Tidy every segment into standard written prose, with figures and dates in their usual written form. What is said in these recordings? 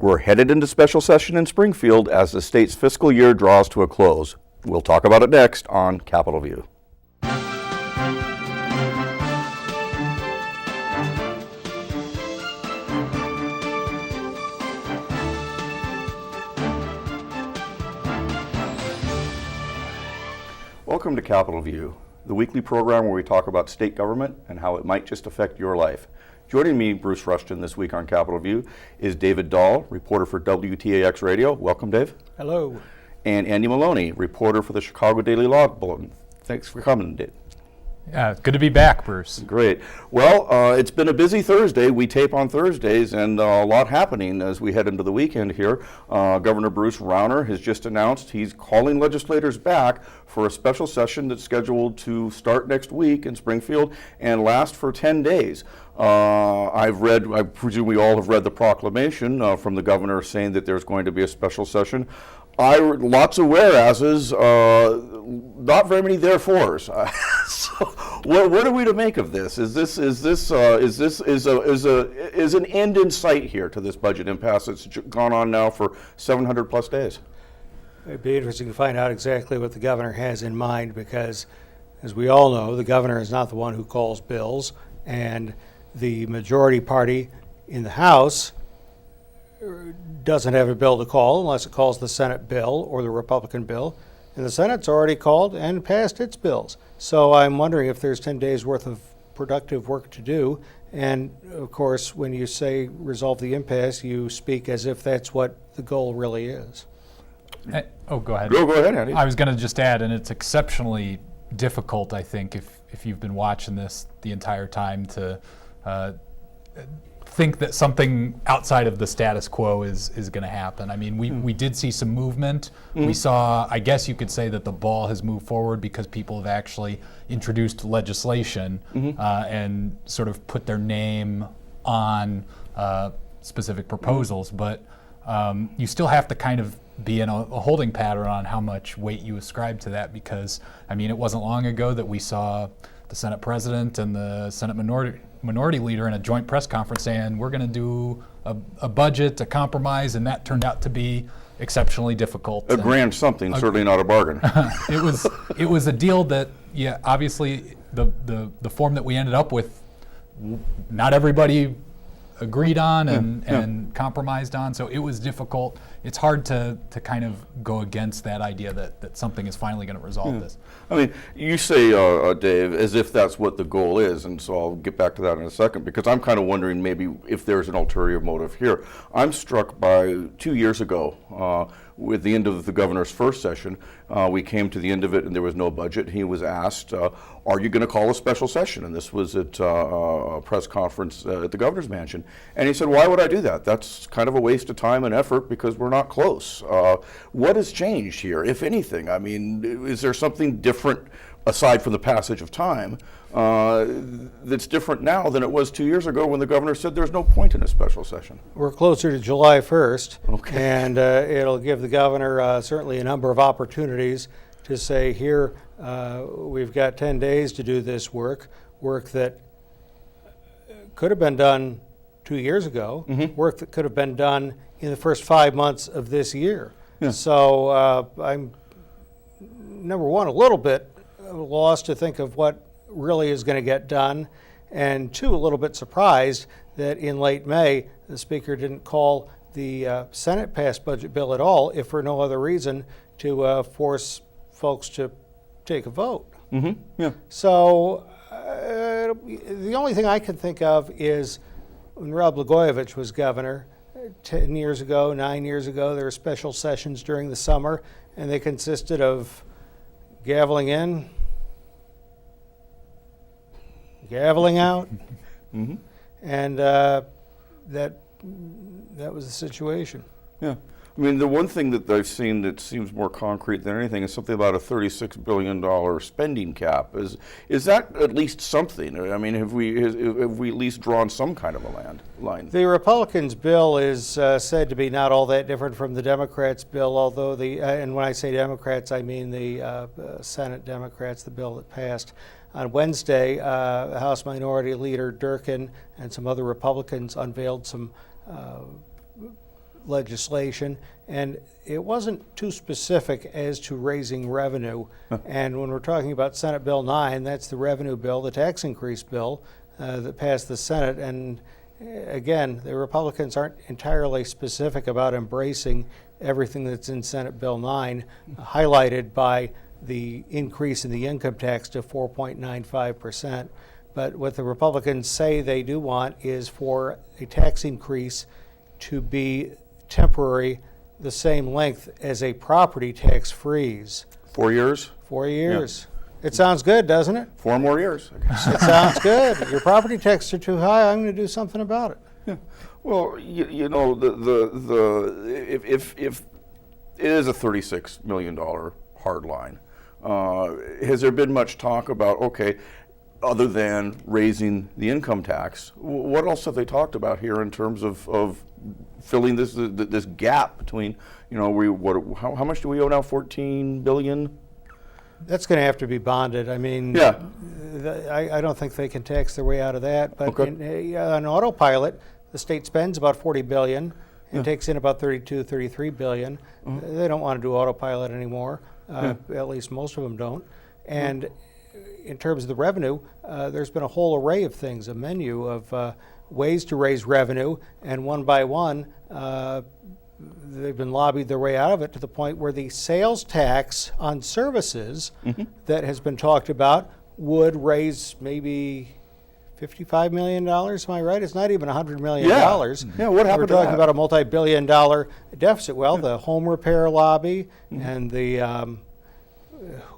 We're headed into special session in Springfield as the state's fiscal year draws to a close. We'll talk about it next on Capitol View. Welcome to Capitol View, the weekly program where we talk about state government and how it might just affect your life. Joining me, Bruce Rushton, this week on Capitol View is David Dahl, reporter for WTAX Radio. Welcome, Dave. Hello. And Andy Maloney, reporter for the Chicago Daily Law Bulletin. Thanks for coming, Dave. Yeah, it's good to be back, Bruce. Great. Well, it's been a busy Thursday. We tape on Thursdays, and a lot happening as we head into the weekend here. Governor Bruce Rushton has just announced he's calling legislators back for a special session that's scheduled to start next week in Springfield and last for 10 days. I presume we all have read the proclamation from the governor saying that there's going to be a special session. Lots of whereases, not very many therefores. So, what are we to make of this? Is an end in sight here to this budget impasse that's gone on now for 700 plus days? It'd be interesting to find out exactly what the governor has in mind, because, as we all know, the governor is not the one who calls bills, and the majority party in the House doesn't have a bill to call unless it calls the Senate bill or the Republican bill, and the Senate's already called and passed its bills. So I'm wondering if there's 10 days worth of productive work to do. And of course, when you say resolve the impasse, you speak as if that's what the goal really is. Go ahead. Go ahead, Andy. I was going to just add, and it's exceptionally difficult, I think, if you've been watching this the entire time, to think that something outside of the status quo is going to happen. I mean, we did see some movement. Mm-hmm. We saw, I guess you could say that the ball has moved forward because people have actually introduced legislation and sort of put their name on specific proposals. But you still have to kind of be in a holding pattern on how much weight you ascribe to that, because, I mean, it wasn't long ago that we saw the Senate President and the Senate Minority Leader in a joint press conference saying we're going to do a budget, a compromise, and that turned out to be exceptionally difficult. A grand something, certainly not a bargain. It was a deal that, yeah, obviously the form that we ended up with, not everybody agreed on and compromised on, so it was difficult. It's hard to kind of go against that idea that something is finally going to resolve this. I mean, you say, Dave, as if that's what the goal is, and so I'll get back to that in a second, because I'm kind of wondering maybe if there's an ulterior motive here. I'm struck by 2 years ago, with the end of the governor's first session, we came to the end of it and there was no budget. He was asked, are you going to call a special session? And this was at a press conference at the governor's mansion. And he said, why would I do that? That's kind of a waste of time and effort because we're not close. What has changed here, if anything? I mean, is there something different aside from the passage of time that's different now than it was 2 years ago when the governor said there's no point in a special session? We're closer to July 1st, okay. And it'll give the governor certainly a number of opportunities to say, here, we've got 10 days to do this work that could have been done 2 years ago, work that could have been done in the first 5 months of this year. Yeah. So I'm, number one, a little bit lost to think of what really is going to get done, and two, a little bit surprised that in late May the Speaker didn't call the Senate passed budget bill at all, if for no other reason to force folks to take a vote. Yeah. So the only thing I can think of is when Rob Blagojevich was governor 10 years ago, 9 years ago, there were special sessions during the summer, and they consisted of gaveling in, gaveling out, and that was the situation. Yeah. I mean, the one thing that I've seen that seems more concrete than anything is something about a $36 billion spending cap. Is that at least something? I mean, have we at least drawn some kind of a line? The Republicans' bill is said to be not all that different from the Democrats' bill, although and when I say Democrats, I mean the Senate Democrats, the bill that passed. On Wednesday, House Minority Leader Durkin and some other Republicans unveiled some legislation, and it wasn't too specific as to raising revenue. And when we're talking about Senate Bill 9, that's the revenue bill, the tax increase bill that passed the Senate. And again, the Republicans aren't entirely specific about embracing everything that's in Senate Bill 9, highlighted by the increase in the income tax to 4.95%. But what the Republicans say they do want is for a tax increase to be temporary, the same length as a property tax freeze. 4 years? 4 years. Yeah. It sounds good, doesn't it? 4 more years, I guess. It sounds good. Your property taxes are too high. I'm going to do something about it. Yeah. Well, you know, if it is a $36 million hard line, has there been much talk about, okay, other than raising the income tax, what else have they talked about here in terms of filling this gap between, you know, how much do we owe now? 14 billion? That's going to have to be bonded. I mean, yeah. I don't think they can tax their way out of that. But okay. On autopilot, the state spends about 40 billion and takes in about 32, 33 billion. Mm-hmm. They don't want to do autopilot anymore. At least most of them don't. And in terms of the revenue, there's been a whole array of things, a menu of ways to raise revenue, and one by one, they've been lobbied their way out of it to the point where the sales tax on services that has been talked about would raise maybe $55 million, am I right? It's not even $100 million. Yeah, what happened to that? We're talking about a multi-billion-dollar deficit. Well, the home repair lobby and the,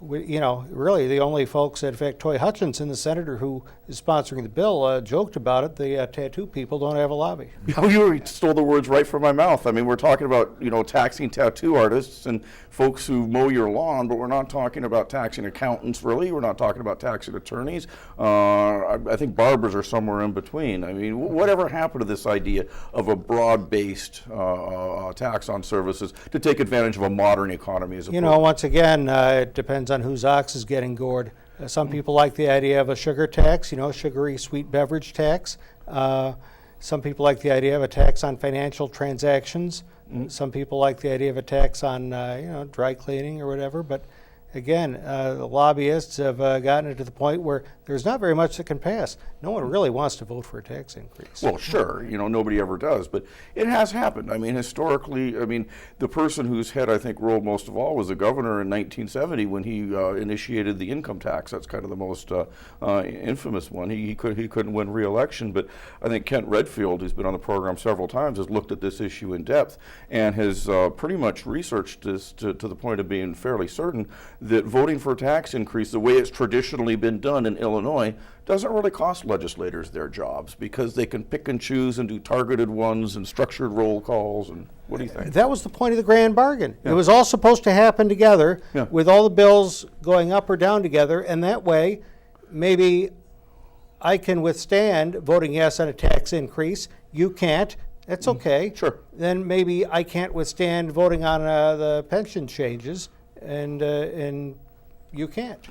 you know, really the only folks, in fact, Toy Hutchinson, the senator who is sponsoring the bill, joked about it. The tattoo people don't have a lobby. You stole the words right from my mouth. I mean, we're talking about, you know, taxing tattoo artists and folks who mow your lawn, but we're not talking about taxing accountants, really. We're not talking about taxing attorneys. I think barbers are somewhere in between. I mean, whatever happened to this idea of a broad-based tax on services to take advantage of a modern economy? As you know, once again, it depends on whose ox is getting gored. Some people like the idea of a sugar tax, you know, sugary sweet beverage tax. Some people like the idea of a tax on financial transactions. Some people like the idea of a tax on, you know, dry cleaning or whatever. But again, the lobbyists have gotten it to the point where there's not very much that can pass. No one really wants to vote for a tax increase. Well, sure, you know, nobody ever does, but it has happened. I mean, historically, I mean, the person whose head I think rolled most of all was the governor in 1970 when he initiated the income tax. That's kind of the most infamous one. He couldn't win re-election, but I think Kent Redfield, who's been on the program several times, has looked at this issue in depth and has pretty much researched this to the point of being fairly certain that voting for a tax increase, the way it's traditionally been done in Illinois, doesn't really cost legislators their jobs because they can pick and choose and do targeted ones and structured roll calls. And what do you think? That was the point of the grand bargain. Yeah. It was all supposed to happen together with all the bills going up or down together, and that way maybe I can withstand voting yes on a tax increase. You can't. That's okay. Sure. Then maybe I can't withstand voting on the pension changes, and you can't.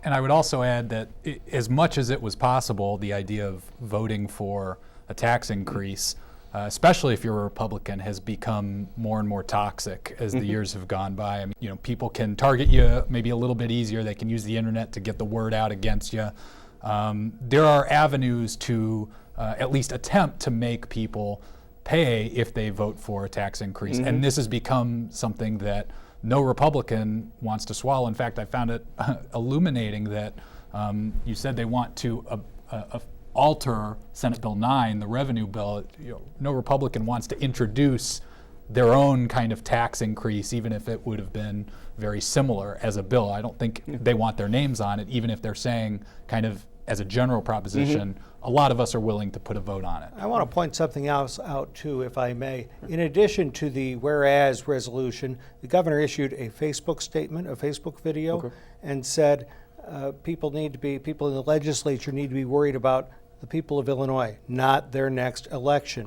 And I would also add that as much as it was possible, the idea of voting for a tax increase, especially if you're a Republican, has become more and more toxic as the years have gone by. I mean, you know, people can target you maybe a little bit easier. They can use the internet to get the word out against you. There are avenues to at least attempt to make people pay if they vote for a tax increase. And this has become something that no Republican wants to swallow. In fact, I found it illuminating that you said they want to alter Senate Bill 9, the revenue bill. You know, no Republican wants to introduce their own kind of tax increase, even if it would have been very similar as a bill. I don't think they want their names on it, even if they're saying kind of as a general proposition, a lot of us are willing to put a vote on it. I want to point something else out too, if I may. In addition to the whereas resolution, the governor issued a Facebook statement, a Facebook video, and said people in the legislature need to be worried about the people of Illinois, not their next election.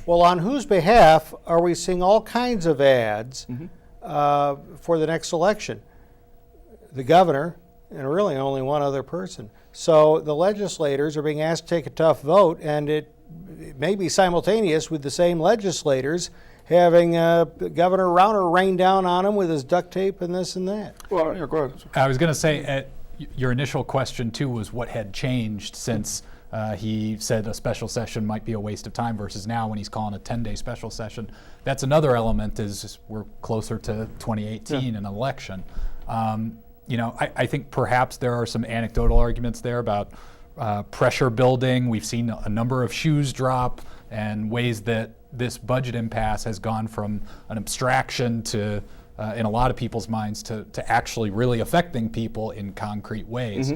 Well, on whose behalf are we seeing all kinds of ads for the next election? The governor, and really only one other person. So the legislators are being asked to take a tough vote, and it maybe simultaneous with the same legislators having Governor Rauner rain down on him with his duct tape and this and that. Well, yeah, go ahead. I was going to say, your initial question too was what had changed since he said a special session might be a waste of time versus now when he's calling a 10-day special session. That's another element, is we're closer to 2018, an election. I think perhaps there are some anecdotal arguments there about pressure building. We've seen a number of shoes drop and ways that this budget impasse has gone from an abstraction to, in a lot of people's minds, to actually really affecting people in concrete ways.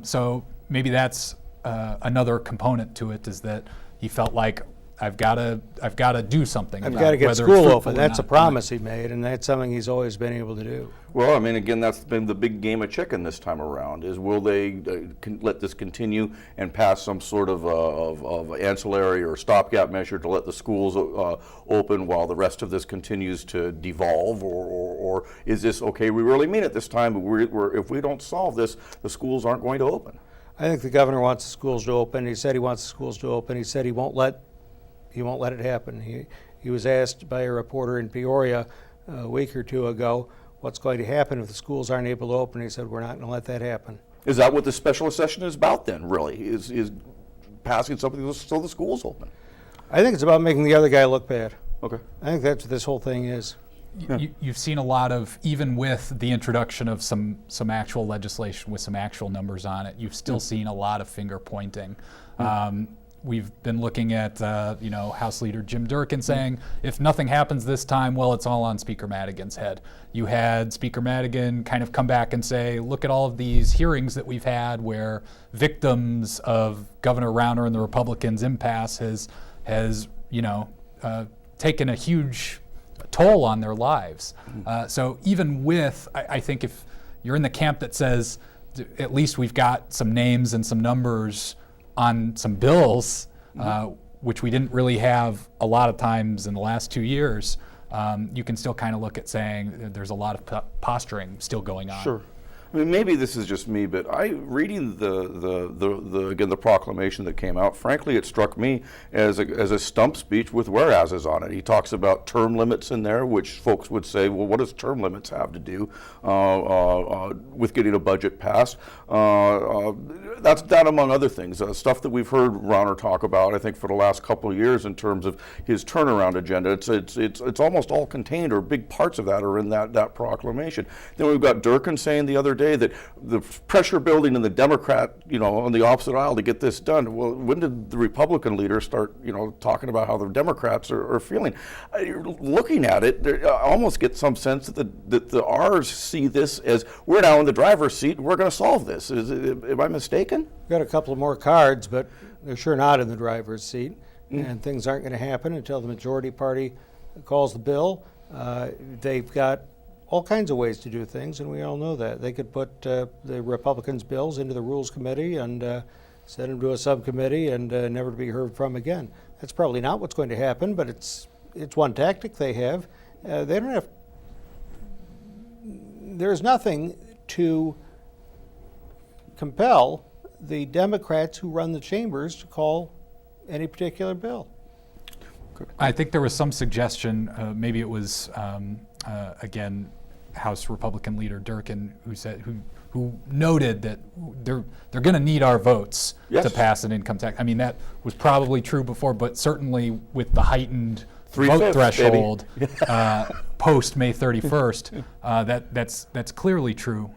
So maybe that's another component to it, is that he felt like I've got to do something. I've got to get school open. That's a promise he made, and that's something he's always been able to do. Well, I mean, again, that's been the big game of chicken this time around, is will they let this continue and pass some sort of ancillary or stopgap measure to let the schools open while the rest of this continues to devolve, or is this, okay, we really mean it this time, but if we don't solve this, the schools aren't going to open? I think the governor wants the schools to open. He said he wants the schools to open. He said he won't let it happen. He was asked by a reporter in Peoria a week or two ago, what's going to happen if the schools aren't able to open? He said, we're not going to let that happen. Is that what the special session is about then, really? Is passing something so the schools open? I think it's about making the other guy look bad. Okay. I think that's what this whole thing is. You've seen a lot of, even with the introduction of some actual legislation with some actual numbers on it, you've still seen a lot of finger pointing. We've been looking at, House Leader Jim Durkin saying, if nothing happens this time, well, it's all on Speaker Madigan's head. You had Speaker Madigan kind of come back and say, look at all of these hearings that we've had where victims of Governor Rauner and the Republicans' impasse has taken a huge toll on their lives. So even with, I think if you're in the camp that says, at least we've got some names and some numbers on some bills, which we didn't really have a lot of times in the last 2 years, you can still kind of look at saying there's a lot of posturing still going on. Sure. I mean, maybe this is just me, but reading the proclamation that came out, frankly, it struck me as a stump speech with whereases on it. He talks about term limits in there, which folks would say, well, what does term limits have to do with getting a budget passed? That's that, among other things, stuff that we've heard Rauner talk about, I think, for the last couple of years in terms of his turnaround agenda. It's almost all contained, or big parts of that are in that proclamation. Then we've got Durkin saying the other day that the pressure building in the Democrat, on the opposite aisle to get this done. Well, when did the Republican leaders start, talking about how the Democrats are feeling? Looking at it, I almost get some sense that the R's see this as, we're now in the driver's seat, we're going to solve this. Am I mistaken? We've got a couple of more cards, but they're sure not in the driver's seat. And things aren't going to happen until the majority party calls the bill. They've got all kinds of ways to do things, and we all know that. They could put the Republicans' bills into the Rules Committee and send them to a subcommittee and never to be heard from again. That's probably not what's going to happen, but it's one tactic they have. They don't have. There's nothing to compel the Democrats who run the chambers to call any particular bill. I think there was some suggestion, maybe it was again House Republican leader Durkin, who noted that they're going to need our votes to pass an income tax. I mean, that was probably true before, but certainly with the heightened vote threshold post May 31st, that's clearly true.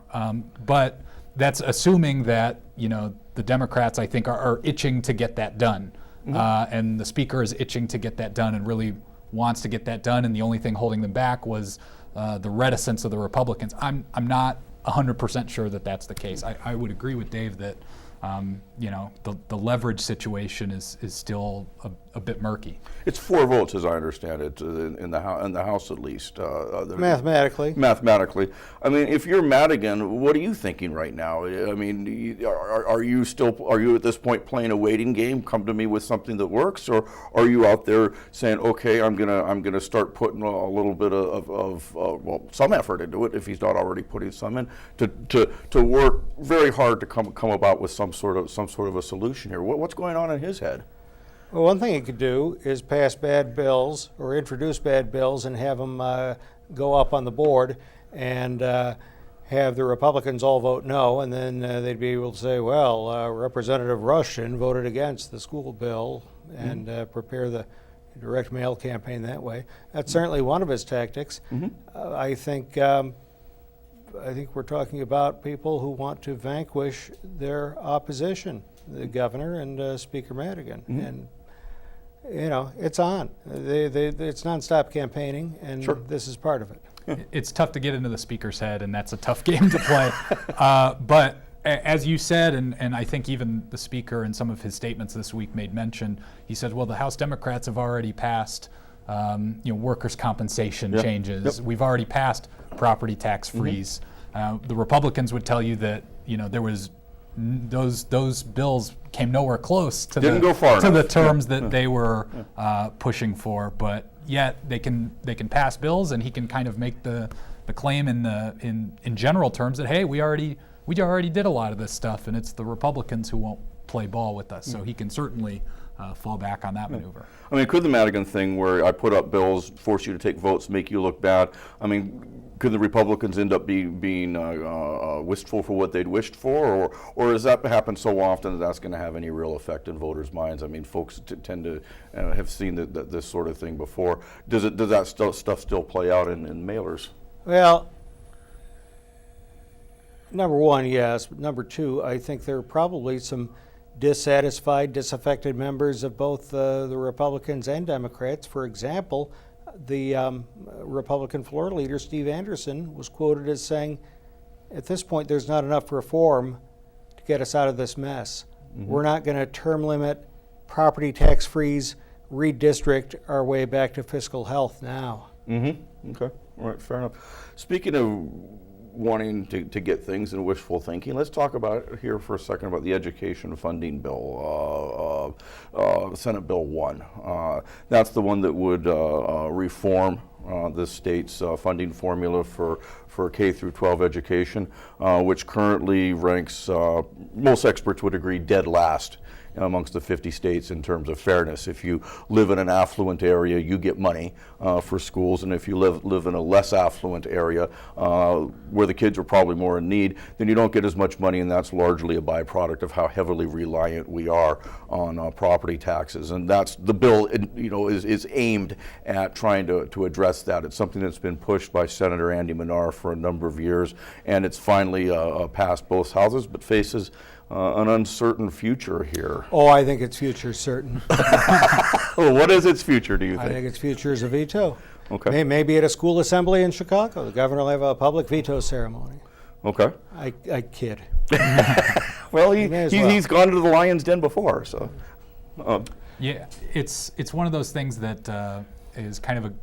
But that's assuming that the Democrats, I think, are itching to get that done, and the Speaker is itching to get that done and really wants to get that done. And the only thing holding them back was the reticence of the Republicans. I'm not 100% sure that that's the case. I would agree with Dave that the leverage situation is still a bit murky. It's 4 votes, as I understand it, in the House at least. Mathematically. Mathematically. I mean, if you're Madigan, what are you thinking right now? I mean, are you at this point playing a waiting game? Come to me with something that works, or are you out there saying, okay, I'm gonna start putting a little bit of some effort into it, if he's not already putting some in, to work very hard to come about with some sort of a solution here. What's going on in his head? Well, one thing he could do is pass bad bills or introduce bad bills and have them go up on the board and have the Republicans all vote no, and then they'd be able to say, well, Representative Rushton voted against the school bill and prepare the direct mail campaign that way. That's certainly one of his tactics. I think we're talking about people who want to vanquish their opposition, the governor and Speaker Madigan. And you know, it's on. It's nonstop campaigning, and this is part of it. It's tough to get into the speaker's head, and that's a tough game to play. But as you said, and I think even the speaker in some of his statements this week made mention, he said, well, the House Democrats have already passed workers' compensation changes. We've already passed property tax freeze. The Republicans would tell you that there was those bills came nowhere close to the terms that they were pushing for, but yet they can pass bills, and he can kind of make the claim in general terms that, hey, we already did a lot of this stuff, and it's the Republicans who won't play ball with us. So he can certainly fall back on that maneuver. I mean, could the Madigan thing where I put up bills, force you to take votes, make you look bad, I mean, could the Republicans end up being wistful for what they'd wished for, or does that happen so often that that's going to have any real effect in voters' minds? I mean, folks tend to have seen this sort of thing before. Does that stuff still play out in mailers? Well, number one, yes. But number two, I think there are probably some dissatisfied, disaffected members of both the Republicans and Democrats. For example, the Republican floor leader, Steve Anderson, was quoted as saying, at this point, there's not enough reform to get us out of this mess. We're not going to term limit, property tax freeze, redistrict our way back to fiscal health now. Okay, all right, fair enough. Speaking of wanting to get things and wishful thinking, let's talk about it here for a second about the education funding bill, Senate Bill 1. That's the one that would reform the state's funding formula for K through 12 education, which currently ranks, most experts would agree, dead last amongst the 50 states in terms of fairness. If you live in an affluent area, you get money for schools, and if you live in a less affluent area where the kids are probably more in need, then you don't get as much money, and that's largely a byproduct of how heavily reliant we are on property taxes. And that's the bill, is aimed at trying to address that. It's something that's been pushed by Senator Andy Maloney for a number of years, and it's finally passed both houses, but faces an uncertain future here. Oh, I think its future is certain. Well, what is its future, do you think? I think its future is a veto. Okay. Maybe at a school assembly in Chicago, the governor will have a public veto ceremony. Okay. I kid. Well, he's gone to the lion's den before, so. Yeah, it's one of those things that is kind of a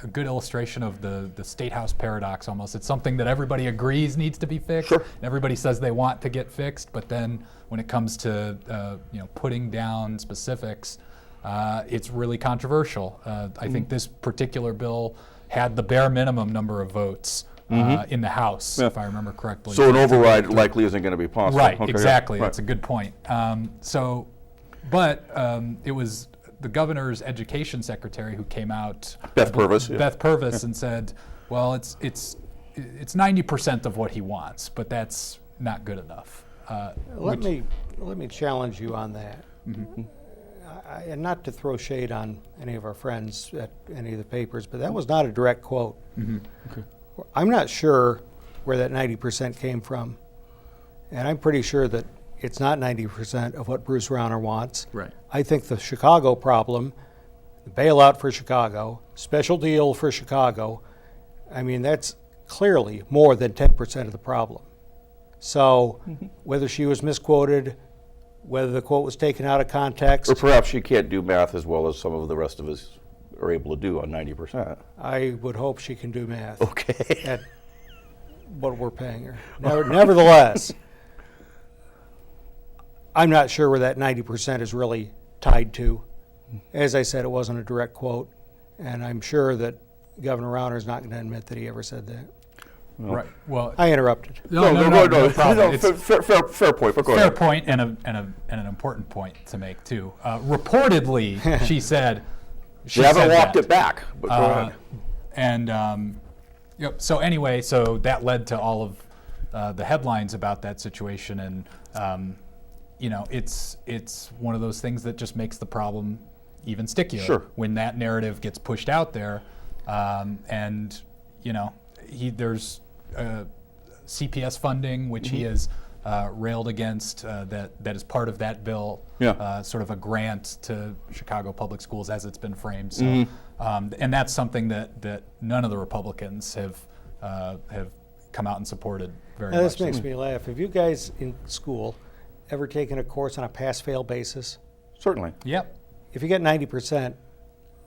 good illustration of the State House paradox almost. It's something that everybody agrees needs to be fixed. Sure. And everybody says they want to get fixed, but then when it comes to putting down specifics, it's really controversial. I think this particular bill had the bare minimum number of votes in the House, if I remember correctly. So an override likely isn't going to be possible. Right, Okay, exactly. yeah, right. That's a good point. It was the governor's education secretary who came out, Beth Purvis, Beth Purvis, and said, "Well, it's 90% of what he wants, but that's not good enough." Let me challenge you on that, and not to throw shade on any of our friends at any of the papers, but that was not a direct quote. Okay. I'm not sure where that 90% came from, and I'm pretty sure that it's not 90% of what Bruce Rauner wants. Right. I think the Chicago problem, the bailout for Chicago, special deal for Chicago, I mean, that's clearly more than 10% of the problem. So whether she was misquoted, whether the quote was taken out of context. Or perhaps she can't do math as well as some of the rest of us are able to do on 90%. I would hope she can do math. Okay. At what we're paying her. Nevertheless, I'm not sure where that 90% is really tied to. As I said, it wasn't a direct quote, and I'm sure that Governor Rauner is not going to admit that he ever said that. Right. Well, I interrupted. no problem. It's Fair point. But go fair ahead. point and an important point to make too. Reportedly, she said. She You haven't said walked that. it back. But go ahead. And yep. So anyway, so that led to all of the headlines about that situation, and it's one of those things that just makes the problem even stickier. Sure. When that narrative gets pushed out there, and there's CPS funding, which he has railed against, that is part of that bill. Yeah. Sort of a grant to Chicago public schools as it's been framed. So, and that's something that none of the Republicans have come out and supported very Now, much. this makes me laugh. Have you guys in school ever taken a course on a pass-fail basis? Certainly. Yep. If you get 90%,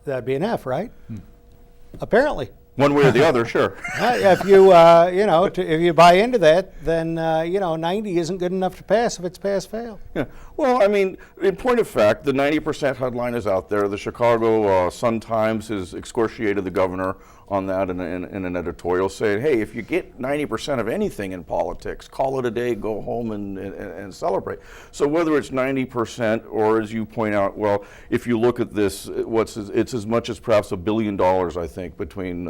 that'd be an F, right? Apparently. One way or the other, sure. If you, if you buy into that, then 90 isn't good enough to pass if it's pass-fail. Yeah. Well, I mean, in point of fact, the 90% headline is out there. The Chicago Sun-Times has excoriated the governor on that in an editorial saying, hey, if you get 90% of anything in politics, call it a day, go home and celebrate. So whether it's 90% or, as you point out, well, if you look at this, it's as much as perhaps $1 billion, I think, between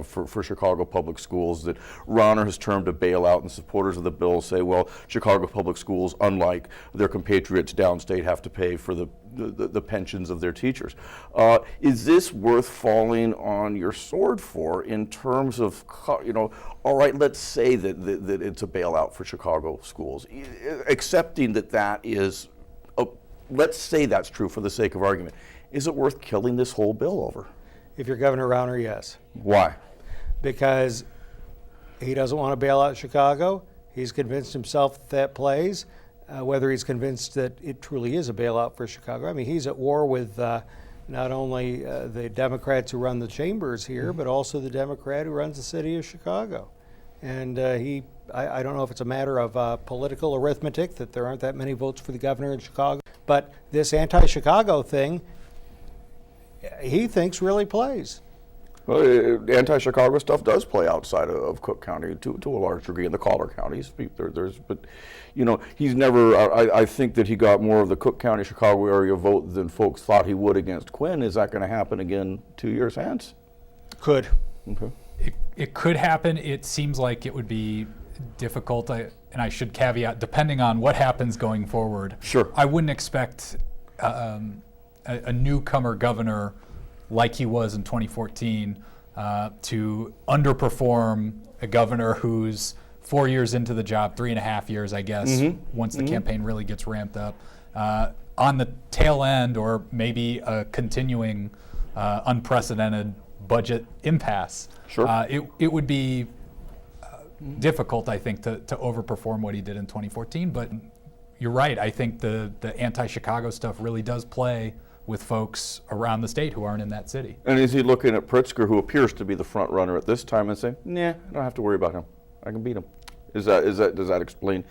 for Chicago public schools that Rauner has termed a bailout, and supporters of the bill say, well, Chicago public schools, unlike their compatriots downstate, have to pay for the pensions of their teachers. Is this worth falling on your sword for in terms of, all right, let's say that it's a bailout for Chicago schools, accepting that is, let's say that's true for the sake of argument. Is it worth killing this whole bill over? If you're Governor Rauner, yes. Why? Because he doesn't want to bail out Chicago. He's convinced himself that plays. Whether he's convinced that it truly is a bailout for Chicago. I mean, he's at war with not only the Democrats who run the chambers here, but also the Democrat who runs the city of Chicago. And I don't know if it's a matter of political arithmetic that there aren't that many votes for the governor in Chicago, but this anti-Chicago thing, he thinks really plays. Well, anti-Chicago stuff does play outside of Cook County to a large degree in the collar counties. But he's never. I think that he got more of the Cook County, Chicago area vote than folks thought he would against Quinn. Is that going to happen again 2 years hence? Could. Okay. It could happen. It seems like it would be difficult, and I should caveat, depending on what happens going forward. Sure. I wouldn't expect a newcomer governor like he was in 2014 to underperform a governor who's 4 years into the job, 3.5 years, I guess, once the campaign really gets ramped up. On the tail end, or maybe a continuing unprecedented budget impasse. Sure. It would be difficult, I think, to overperform what he did in 2014. But you're right. I think the anti-Chicago stuff really does play with folks around the state who aren't in that city. And is he looking at Pritzker, who appears to be the front runner at this time, and saying, "Nah, I don't have to worry about him. I can beat him"? Does that explain,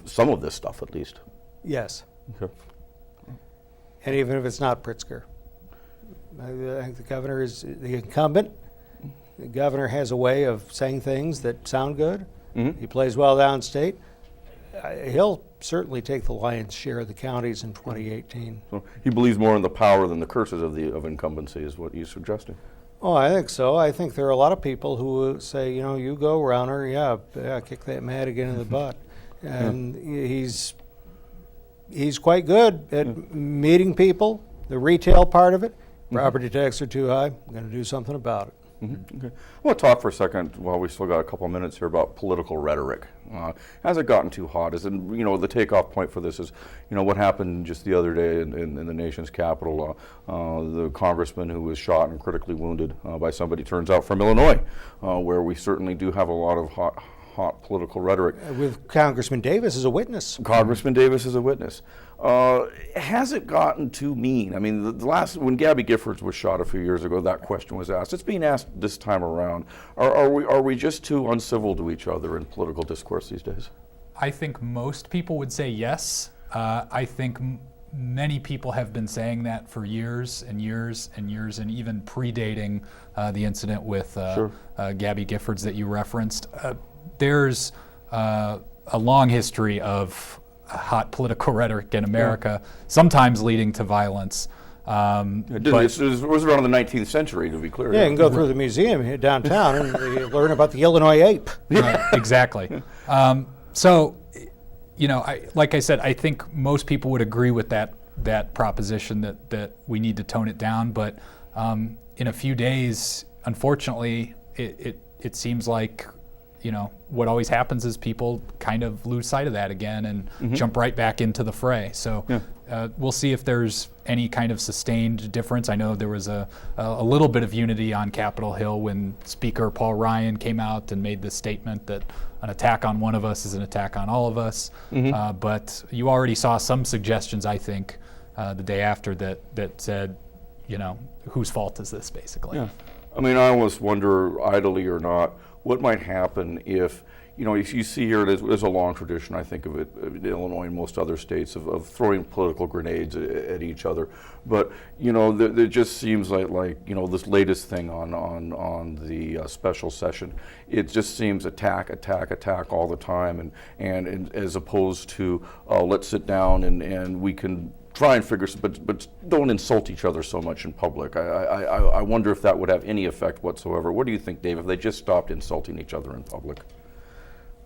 some of this stuff at least? Yes. Okay. And even if it's not Pritzker. I think the governor is the incumbent. The governor has a way of saying things that sound good. He plays well downstate. He'll certainly take the lion's share of the counties in 2018. So he believes more in the power than the curses of incumbency, is what he's suggesting. Oh, I think so. I think there are a lot of people who say, you go, Rauner, yeah, kick that Madigan in the butt. And he's quite good at meeting people, the retail part of it. Property taxes are too high. I'm going to do something about it. Okay. I want to talk for a second, while we still got a couple of minutes here, about political rhetoric. Has it gotten too hot? The takeoff point for this is, what happened just the other day in the nation's capital. The congressman who was shot and critically wounded by somebody, turns out, from Illinois, where we certainly do have a lot of hot political rhetoric. With Congressman Davis as a witness. Congressman Davis is a witness. Has it gotten too mean? I mean, when Gabby Giffords was shot a few years ago, that question was asked. It's being asked this time around. Are we just too uncivil to each other in political discourse these days? I think most people would say yes. I think many people have been saying that for years and years and years, and even predating the incident with Gabby Giffords that you referenced. There's a long history of hot political rhetoric in America, sometimes leading to violence. It was around the 19th century, to be clear. Yeah, you can go through the museum here downtown and you learn about the Illinois ape. Right, exactly. So, like I said, I think most people would agree with that proposition that we need to tone it down. But in a few days, unfortunately, it seems like what always happens is people kind of lose sight of that again and jump right back into the fray. So we'll see if there's any kind of sustained difference. I know there was a little bit of unity on Capitol Hill when Speaker Paul Ryan came out and made this statement that an attack on one of us is an attack on all of us. But you already saw some suggestions, I think, the day after that said, whose fault is this, basically? Yeah. I mean, I almost wonder, idly or not, what might happen if, if you see here, there's a long tradition, I think, of it in Illinois and most other states of throwing political grenades at each other. But, there just seems like this latest thing on the special session, it just seems attack all the time, and as opposed to let's sit down and we can try and figure, but don't insult each other so much in public. I wonder if that would have any effect whatsoever. What do you think, Dave, if they just stopped insulting each other in public?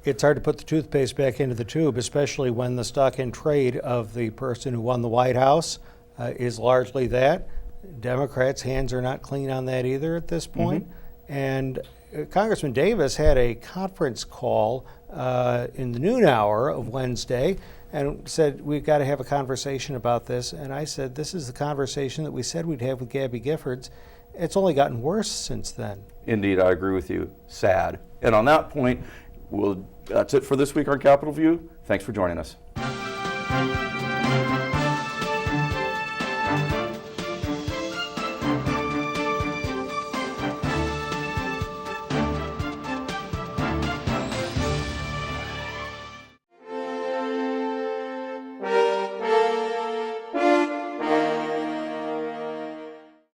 It's hard to put the toothpaste back into the tube, especially when the stock in trade of the person who won the White House is largely that. Democrats' hands are not clean on that either at this point. And Congressman Davis had a conference call in the noon hour of Wednesday and said, we've got to have a conversation about this. And I said, this is the conversation that we said we'd have with Gabby Giffords. It's only gotten worse since then. Indeed, I agree with you. Sad. And on that point, that's it for this week on Capitol View. Thanks for joining us.